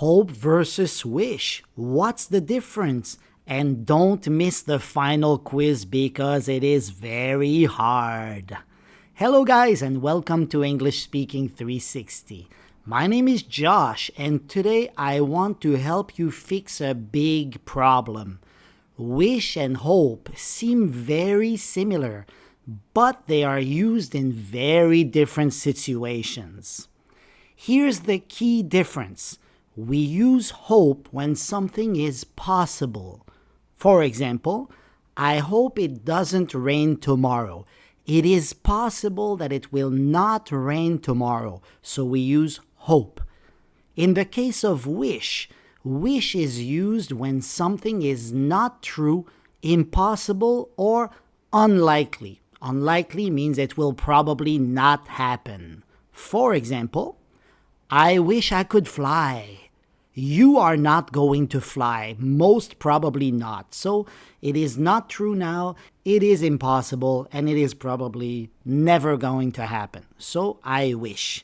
Hope versus wish. What's the difference? And don't miss the final quiz because it is very hard. Hello guys and welcome to English Speaking 360. My name is Josh and today I want to help you fix a big problem. Wish and hope seem very similar, but they are used in very different situations. Here's the key difference. We use hope when something is possible. For example, I hope it doesn't rain tomorrow. It is possible that it will not rain tomorrow, so we use hope. In the case of wish, wish is used when something is not true, impossible, or unlikely. Unlikely means it will probably not happen. For example, I wish I could fly. You are not going to fly, most probably not. So it is not true now, it is impossible, and it is probably never going to happen. So I wish.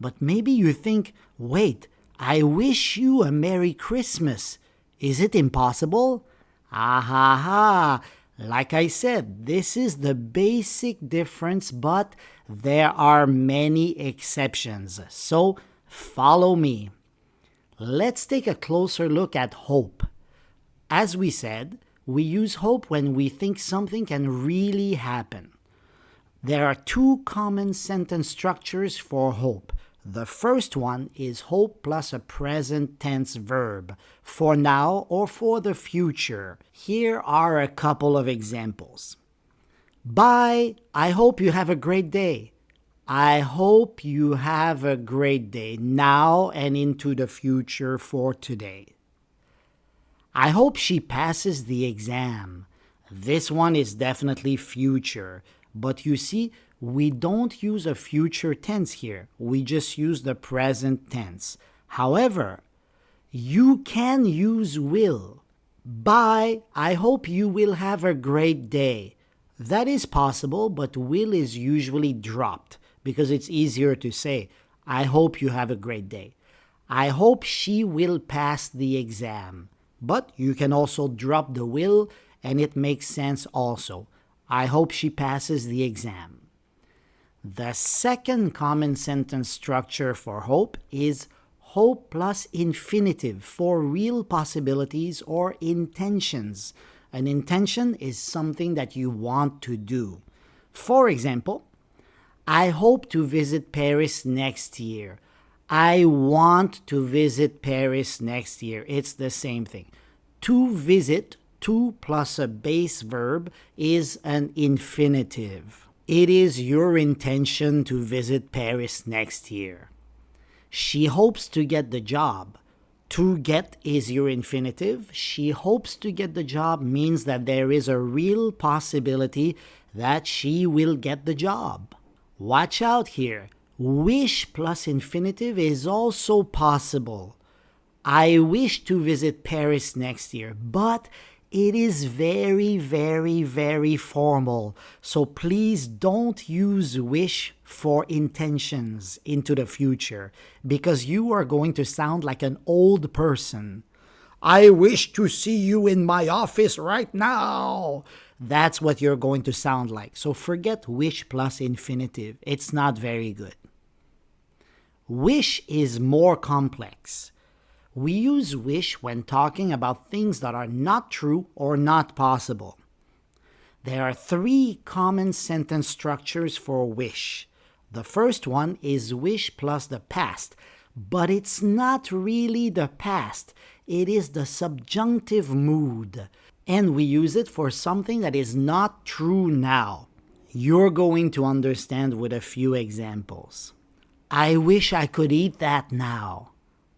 But maybe you think, wait, I wish you a Merry Christmas. Is it impossible? Ah ha ha. Like I said, this is the basic difference, but there are many exceptions. So follow me. Let's take a closer look at hope. As we said, we use hope when we think something can really happen. There are two common sentence structures for hope. The first one is hope plus a present tense verb, for now or for the future. Here are a couple of examples. Bye, I hope you have a great day. I hope you have a great day now and into the future for today. I hope she passes the exam. This one is definitely future, but you see, we don't use a future tense here. We just use the present tense. However, you can use will. Bye, I hope you will have a great day. That is possible, but will is usually dropped, because it's easier to say, I hope you have a great day. I hope she will pass the exam. But you can also drop the will and it makes sense also. I hope she passes the exam. The second common sentence structure for hope is hope plus infinitive for real possibilities or intentions. An intention is something that you want to do. For example, I hope to visit Paris next year. I want to visit Paris next year. It's the same thing. To visit, to plus a base verb, is an infinitive. It is your intention to visit Paris next year. She hopes to get the job. To get is your infinitive. She hopes to get the job means that there is a real possibility that she will get the job. Watch out here. Wish plus infinitive is also possible. I wish to visit Paris next year, but it is very, very, very formal. So please don't use wish for intentions into the future because you are going to sound like an old person. I wish to see you in my office right now. That's what you're going to sound like. So forget wish plus infinitive. It's not very good. Wish is more complex. We use wish when talking about things that are not true or not possible. There are three common sentence structures for wish. The first one is wish plus the past, but it's not really the past. It is the subjunctive mood. And we use it for something that is not true now. You're going to understand with a few examples. I wish I could eat that now.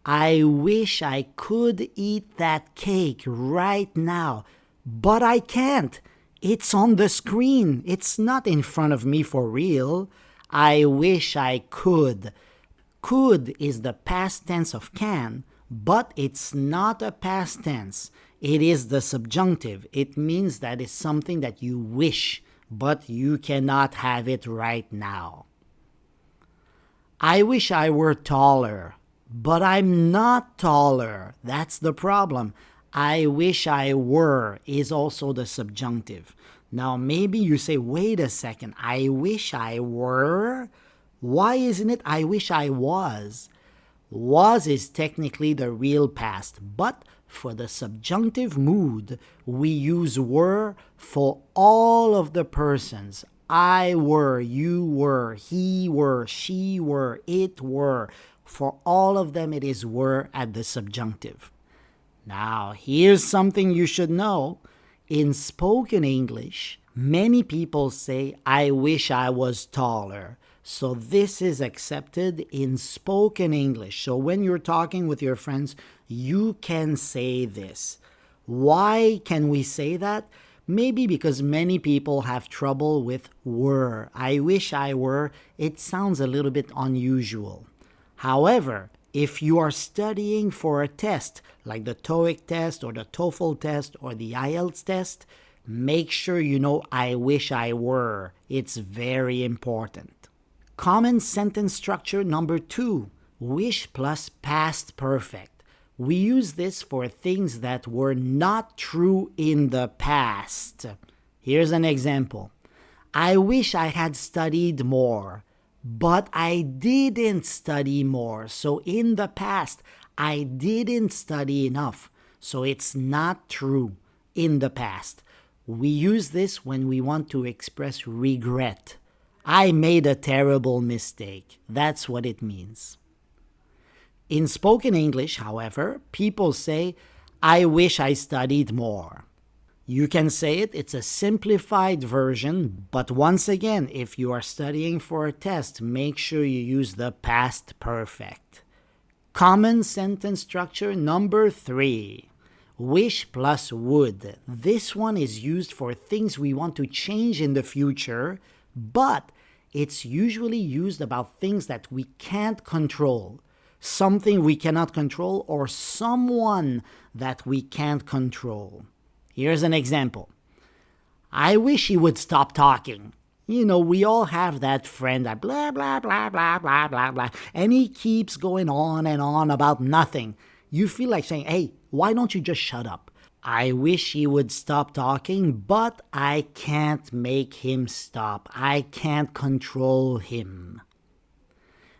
I wish I could eat that cake right now, but I can't. It's on the screen. It's not in front of me for real. I wish I could. Could is the past tense of can, but it's not a past tense. It is the subjunctive. It means that it's something that you wish, but you cannot have it right now. I wish I were taller. But I'm not taller. That's the problem. I wish I were is also the subjunctive. Now, maybe you say, wait a second, I wish I were? Why isn't it I wish I was? Was is technically the real past, but for the subjunctive mood, we use were for all of the persons. I were, you were, he were, she were, it were. For all of them, it is were at the subjunctive. Now, here's something you should know. In spoken English, many people say, I wish I was taller. So this is accepted in spoken English. So when you're talking with your friends, you can say this. Why can we say that? Maybe because many people have trouble with were. I wish I were. It sounds a little bit unusual. However, if you are studying for a test, like the TOEIC test or the TOEFL test or the IELTS test, make sure you know I wish I were. It's very important. Common sentence structure number 2, wish plus past perfect. We use this for things that were not true in the past. Here's an example. I wish I had studied more, but I didn't study more. So in the past, I didn't study enough. So it's not true in the past. We use this when we want to express regret. I made a terrible mistake. That's what it means. In spoken English, however, people say, I wish I studied more. You can say it, it's a simplified version, but once again, if you are studying for a test, make sure you use the past perfect. Common sentence structure number 3. Wish plus would. This one is used for things we want to change in the future, but it's usually used about things that we can't control. Something we cannot control or someone that we can't control. Here's an example. I wish he would stop talking. You know, we all have that friend that blah, blah, blah, blah, blah, blah, blah, and he keeps going on and on about nothing. You feel like saying, hey, why don't you just shut up? I wish he would stop talking, but I can't make him stop. I can't control him.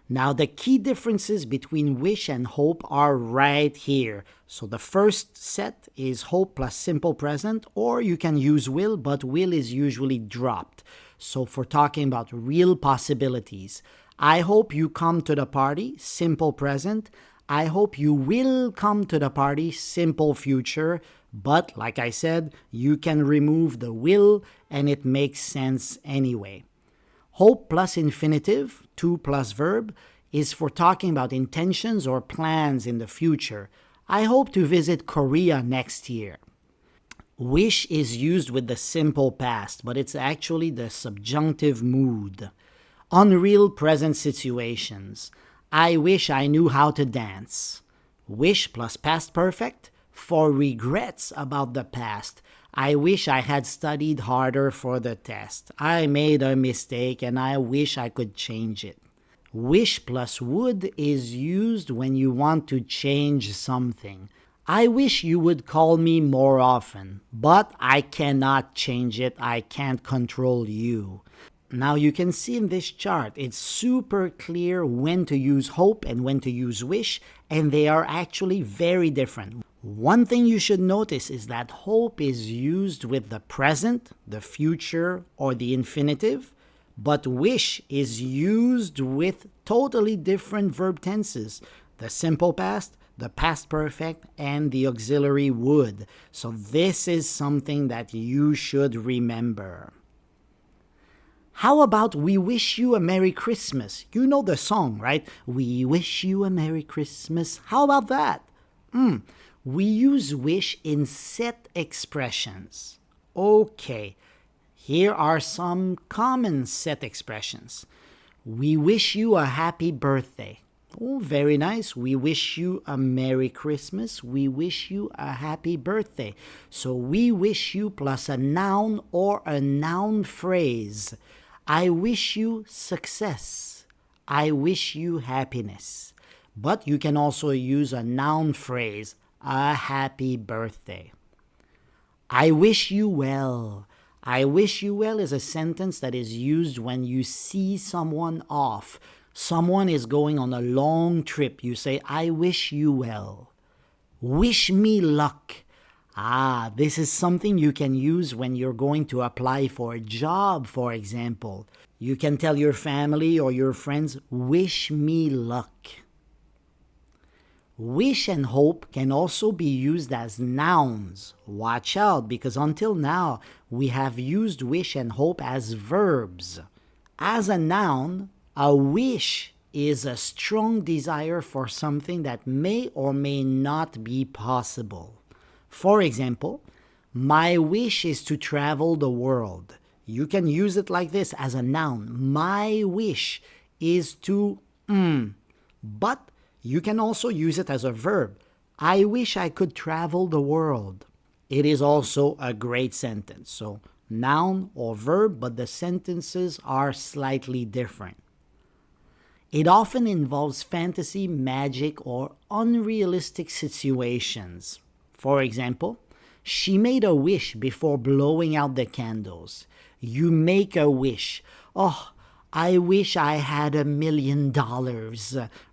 Now, the key differences between wish and hope are right here. So the first set is hope plus simple present, or you can use will, but will is usually dropped. So for talking about real possibilities, I hope you come to the party, simple present. I hope you will come to the party, simple future. But like I said, you can remove the will and it makes sense anyway. Hope plus infinitive, to plus verb, is for talking about intentions or plans in the future. I hope to visit Korea next year. Wish is used with the simple past, but it's actually the subjunctive mood. Unreal present situations. I wish I knew how to dance. Wish plus past perfect for regrets about the past. I wish I had studied harder for the test. I made a mistake and I wish I could change it. Wish plus would is used when you want to change something. I wish you would call me more often, but I cannot change it. I can't control you. Now you can see in this chart, it's super clear when to use hope and when to use wish, and they are actually very different. One thing you should notice is that hope is used with the present, the future, or the infinitive, but wish is used with totally different verb tenses, the simple past, the past perfect, and the auxiliary would. So this is something that you should remember. How about we wish you a Merry Christmas? You know the song, right? We wish you a Merry Christmas. How about that? We use wish in set expressions. Okay, here are some common set expressions. We wish you a happy birthday. Oh, very nice. We wish you a Merry Christmas. We wish you a happy birthday. So we wish you plus a noun or a noun phrase. I wish you success. I wish you happiness. But you can also use a noun phrase, a happy birthday. I wish you well. I wish you well is a sentence that is used when you see someone off. Someone is going on a long trip. You say, I wish you well. Wish me luck. This is something you can use when you're going to apply for a job, for example. You can tell your family or your friends, wish me luck. Wish and hope can also be used as nouns. Watch out, because until now, we have used wish and hope as verbs. As a noun, a wish is a strong desire for something that may or may not be possible. For example, my wish is to travel the world. You can use it like this as a noun. My wish is to, but you can also use it as a verb. I wish I could travel the world. It is also a great sentence. So noun or verb, but the sentences are slightly different. It often involves fantasy, magic, or unrealistic situations. For example, she made a wish before blowing out the candles. You make a wish. Oh, I wish I had $1 million,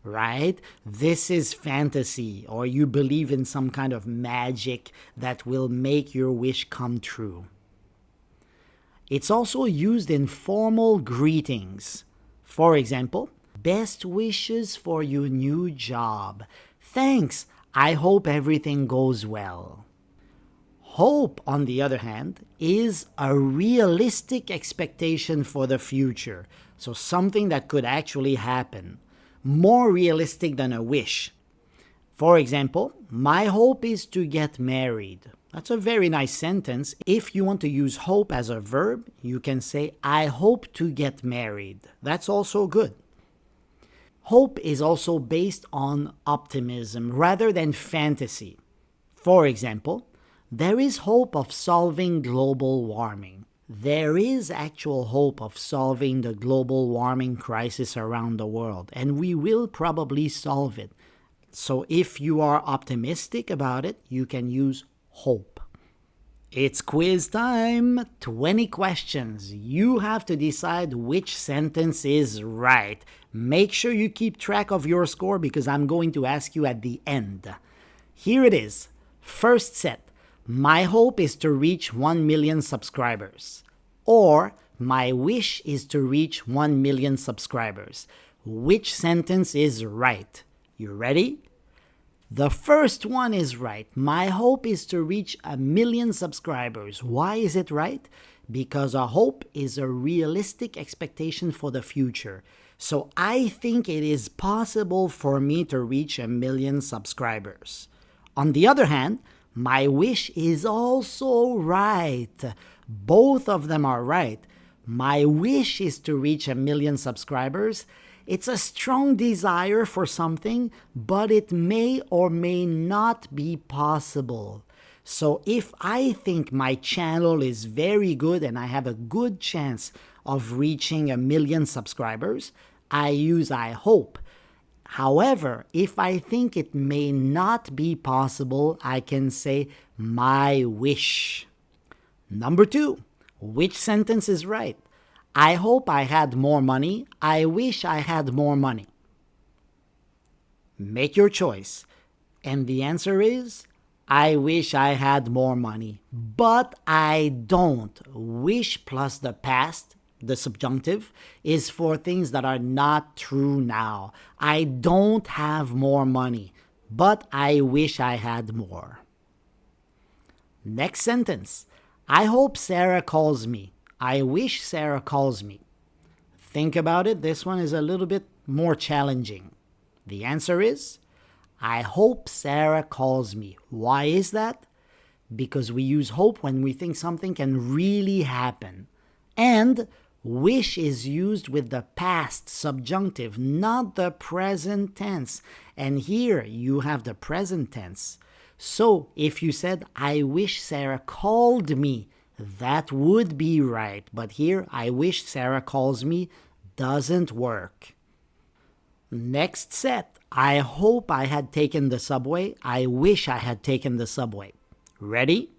right? This is fantasy, or you believe in some kind of magic that will make your wish come true. It's also used in formal greetings. For example, best wishes for your new job. Thanks, I hope everything goes well. Hope, on the other hand, is a realistic expectation for the future. So something that could actually happen. More realistic than a wish. For example, my hope is to get married. That's a very nice sentence. If you want to use hope as a verb, you can say, I hope to get married. That's also good. Hope is also based on optimism rather than fantasy. For example, there is hope of solving global warming. There is actual hope of solving the global warming crisis around the world, and we will probably solve it. So if you are optimistic about it, you can use hope. It's quiz time! 20 questions. You have to decide which sentence is right. Make sure you keep track of your score because I'm going to ask you at the end. Here it is. First set. My hope is to reach 1 million subscribers. Or, my wish is to reach 1 million subscribers. Which sentence is right? You ready? The first one is right. My hope is to reach 1 million subscribers. Why is it right? Because a hope is a realistic expectation for the future. So I think it is possible for me to reach 1 million subscribers. On the other hand, my wish is also right. Both of them are right. My wish is to reach 1 million subscribers. It's a strong desire for something, but it may or may not be possible. So if I think my channel is very good and I have a good chance of reaching 1 million subscribers, I use I hope. However, if I think it may not be possible, I can say my wish. Number 2, which sentence is right? I hope I had more money. I wish I had more money. Make your choice. And the answer is, I wish I had more money. But I don't. Wish plus the past, the subjunctive, is for things that are not true now. I don't have more money, but I wish I had more. Next sentence. I hope Sarah calls me. I wish Sarah calls me. Think about it. This one is a little bit more challenging. The answer is, I hope Sarah calls me. Why is that? Because we use hope when we think something can really happen. And wish is used with the past subjunctive, not the present tense. And here you have the present tense. So if you said, I wish Sarah called me, that would be right. But here, I wish Sarah calls me doesn't work. Next set. I hope I had taken the subway. I wish I had taken the subway. Ready?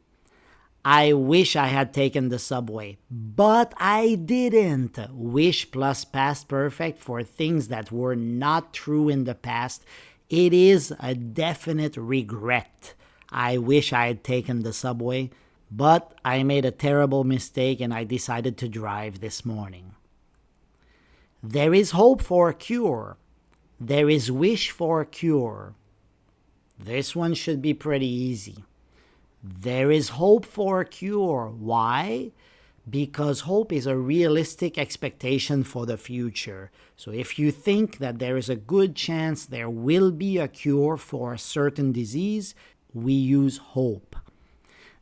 I wish I had taken the subway, but I didn't. Wish plus past perfect for things that were not true in the past. It is a definite regret. I wish I had taken the subway, but I made a terrible mistake and I decided to drive this morning. There is hope for a cure. There is wish for a cure. This one should be pretty easy. There is hope for a cure. Why? Because hope is a realistic expectation for the future. So if you think that there is a good chance there will be a cure for a certain disease, we use hope.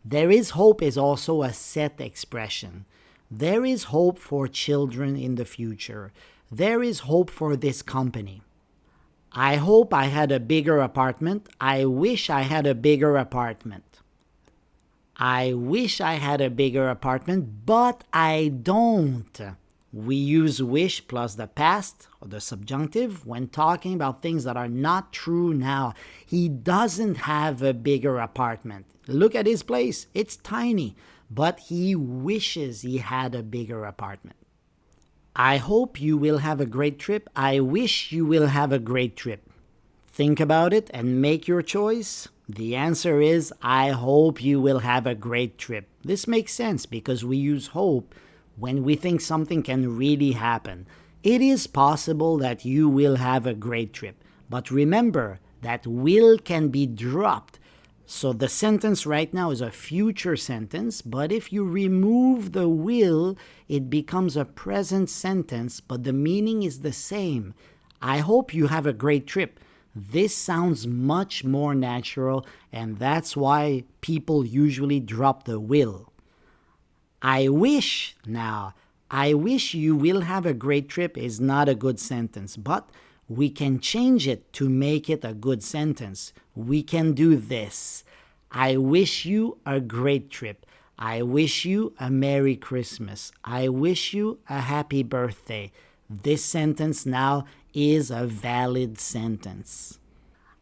There is hope is also a set expression. There is hope for children in the future. There is hope for this company. I hope I had a bigger apartment. I wish I had a bigger apartment. I wish I had a bigger apartment, but I don't. We use wish plus the past or the subjunctive when talking about things that are not true now. He doesn't have a bigger apartment. Look at his place. It's tiny, but he wishes he had a bigger apartment. I hope you will have a great trip. I wish you will have a great trip. Think about it and make your choice. The answer is, I hope you will have a great trip. This makes sense because we use hope when we think something can really happen. It is possible that you will have a great trip. But remember that will can be dropped. So the sentence right now is a future sentence, but if you remove the will, it becomes a present sentence, but the meaning is the same. I hope you have a great trip. This sounds much more natural, and that's why people usually drop the will. I wish you will have a great trip is not a good sentence, but we can change it to make it a good sentence. We can do this. I wish you a great trip. I wish you a Merry Christmas. I wish you a happy birthday. This sentence now is a valid sentence.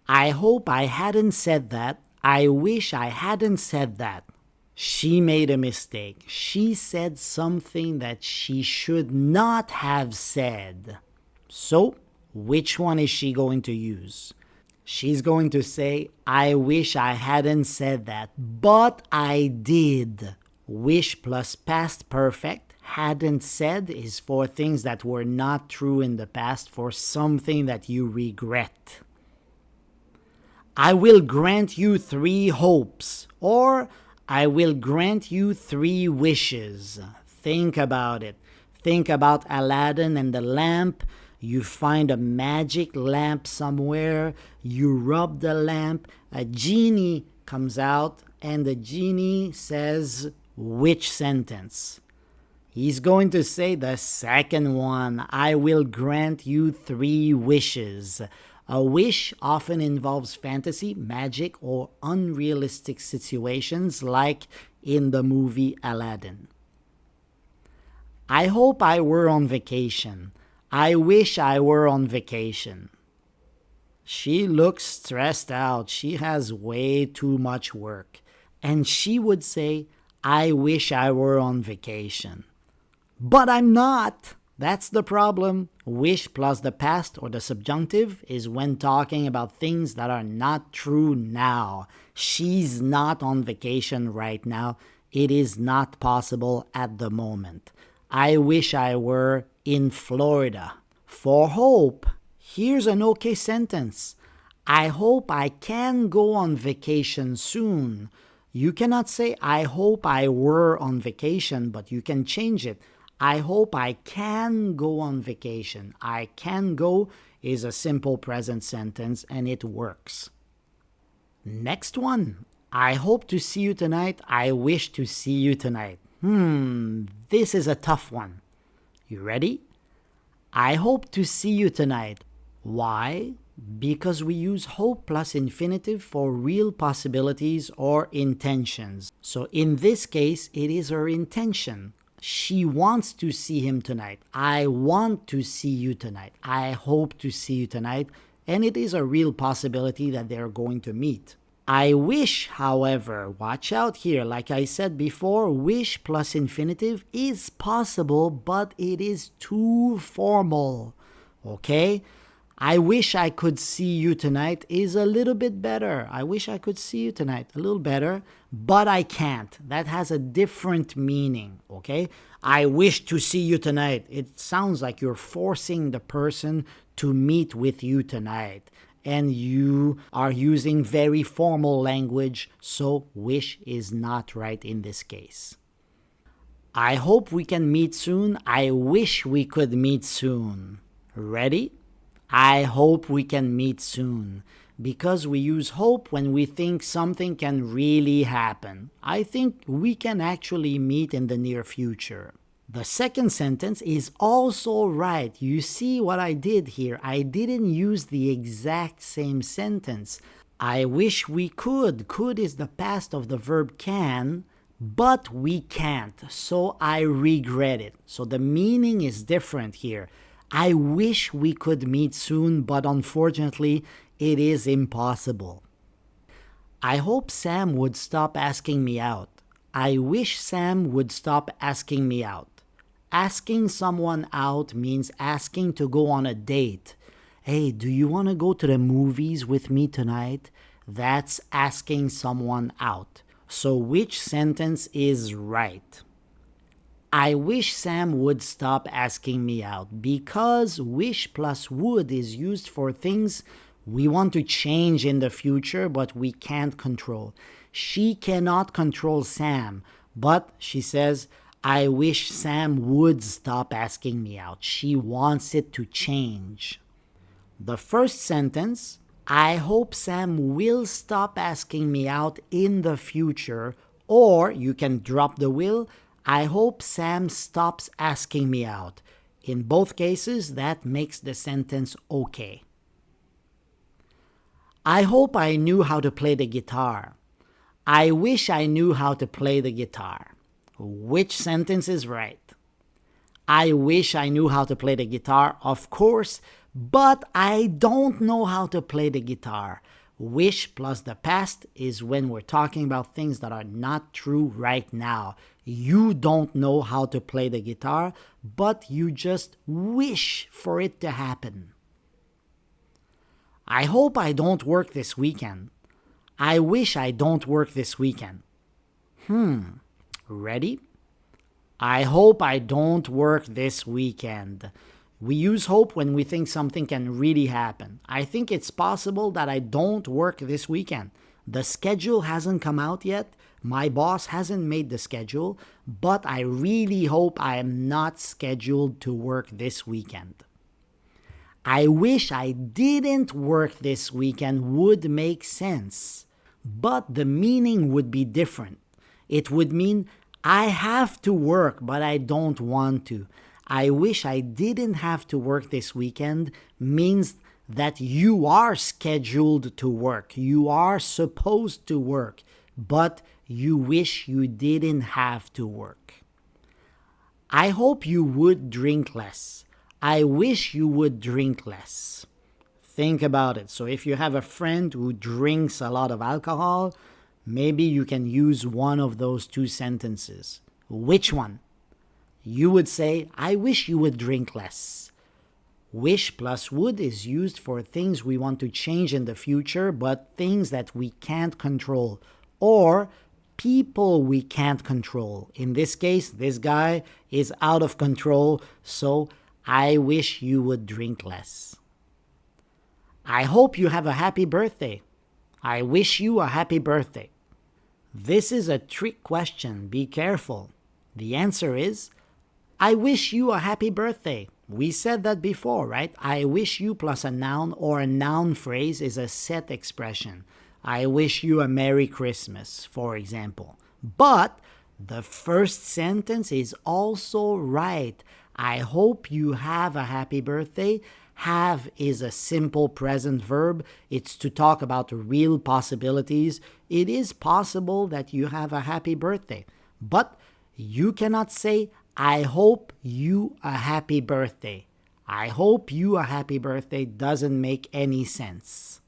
I hope I hadn't said that. I wish I hadn't said that. She made a mistake. She said something that she should not have said. So, which one is she going to use? She's going to say, I wish I hadn't said that, but I did. Wish plus past perfect. Hadn't said is for things that were not true in the past, for something that you regret. I will grant you 3 hopes, or I will grant you 3 wishes. Think about it. Think about Aladdin and the lamp. You find a magic lamp somewhere, you rub the lamp, a genie comes out, and the genie says, which sentence? He's going to say the second one. I will grant you 3 wishes. A wish often involves fantasy, magic, or unrealistic situations like in the movie Aladdin. I hope I were on vacation. I wish I were on vacation. She looks stressed out. She has way too much work. And she would say, I wish I were on vacation. But I'm not. That's the problem. Wish plus the past or the subjunctive is when talking about things that are not true now. She's not on vacation right now. It is not possible at the moment. I wish I were in Florida. For hope, here's an okay sentence. I hope I can go on vacation soon. You cannot say, I hope I were on vacation, but you can change it. I hope I can go on vacation. I can go is a simple present sentence and it works. Next one. I hope to see you tonight. I wish to see you tonight. This is a tough one. You ready? I hope to see you tonight. Why? Because we use hope plus infinitive for real possibilities or intentions. So in this case, it is her intention. She wants to see him tonight. I want to see you tonight. I hope to see you tonight. and it is a real possibility that they're going to meet. I wish, however, watch out here, like I said before, wish plus infinitive is possible, but it is too formal, okay? I wish I could see you tonight is a little bit better. I wish I could see you tonight, a little better, but I can't. That has a different meaning, okay? I wish to see you tonight. It sounds like you're forcing the person to meet with you tonight, and you are using very formal language, so wish is not right in this case. I hope we can meet soon. I wish we could meet soon. Ready? I hope we can meet soon. Because we use hope when we think something can really happen. I think we can actually meet in the near future. The second sentence is also right. You see what I did here? I didn't use the exact same sentence. I wish we could. Could is the past of the verb can, but we can't. So I regret it. So the meaning is different here. I wish we could meet soon, but unfortunately, it is impossible. I hope Sam would stop asking me out. I wish Sam would stop asking me out. Asking someone out means asking to go on a date. Hey, do you want to go to the movies with me tonight? That's asking someone out. So which sentence is right? I wish Sam would stop asking me out, because wish plus would is used for things we want to change in the future but we can't control. She cannot control Sam, but she says, I wish Sam would stop asking me out. She wants it to change. The first sentence, I hope Sam will stop asking me out in the future, or you can drop the will, I hope Sam stops asking me out. In both cases, that makes the sentence okay. I hope I knew how to play the guitar. I wish I knew how to play the guitar. Which sentence is right? I wish I knew how to play the guitar, of course, but I don't know how to play the guitar. Wish plus the past is when we're talking about things that are not true right now. You don't know how to play the guitar, but you just wish for it to happen. I hope I don't work this weekend. I wish I don't work this weekend. Ready? I hope I don't work this weekend. We use hope when we think something can really happen. I think it's possible that I don't work this weekend. The schedule hasn't come out yet. My boss hasn't made the schedule, but I really hope I am not scheduled to work this weekend. I wish I didn't work this weekend would make sense, but the meaning would be different. It would mean I have to work, but I don't want to. I wish I didn't have to work this weekend means that you are scheduled to work. You are supposed to work, but you wish you didn't have to work. I hope you would drink less. I wish you would drink less. Think about it. So if you have a friend who drinks a lot of alcohol, maybe you can use one of those two sentences. Which one? You would say, I wish you would drink less. Wish plus would is used for things we want to change in the future, but things that we can't control, or people we can't control. In this case, this guy is out of control, so I wish you would drink less. I hope you have a happy birthday. I wish you a happy birthday. This is a trick question. Be careful. The answer is, I wish you a happy birthday. We said that before, right? I wish you plus a noun or a noun phrase is a set expression. I wish you a Merry Christmas, for example. But the first sentence is also right. I hope you have a happy birthday. Have is a simple present verb. It's to talk about real possibilities. It is possible that you have a happy birthday. But you cannot say, I hope you a happy birthday. I hope you a happy birthday doesn't make any sense.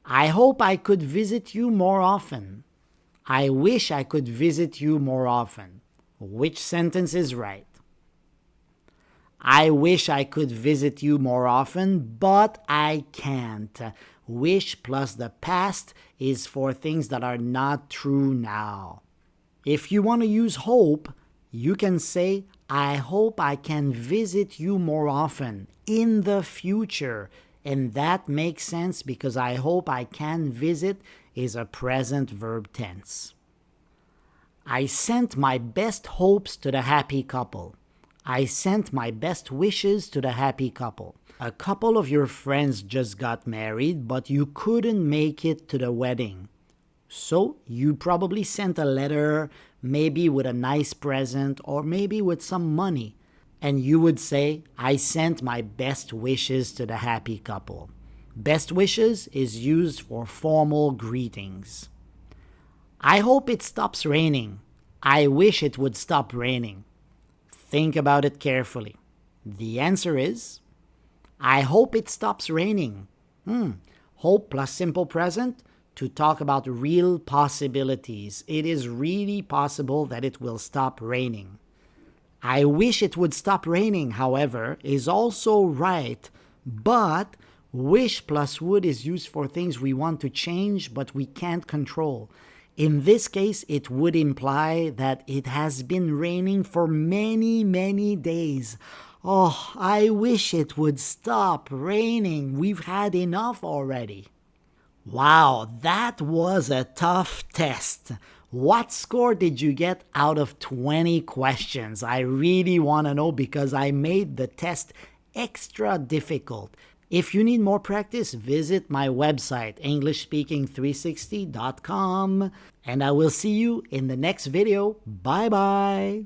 I hope I could visit you more often. I wish I could visit you more often. Which sentence is right? I wish I could visit you more often, but I can't. Wish plus the past is for things that are not true now. If you want to use hope, you can say, I hope I can visit you more often in the future. And that makes sense because I hope I can visit is a present verb tense. I sent my best hopes to the happy couple. I sent my best wishes to the happy couple. A couple of your friends just got married, but you couldn't make it to the wedding. So you probably sent a letter, maybe with a nice present or maybe with some money. And you would say, I sent my best wishes to the happy couple. Best wishes is used for formal greetings. I hope it stops raining. I wish it would stop raining. Think about it carefully. The answer is, I hope it stops raining. Hope plus simple present to talk about real possibilities. It is really possible that it will stop raining. I wish it would stop raining, however, is also right, but wish plus would is used for things we want to change but we can't control. In this case, it would imply that it has been raining for many, many days. Oh, I wish it would stop raining. We've had enough already. Wow, that was a tough test. What score did you get out of 20 questions? I really want to know because I made the test extra difficult. If you need more practice, visit my website, EnglishSpeaking360.com, and I will see you in the next video. Bye-bye.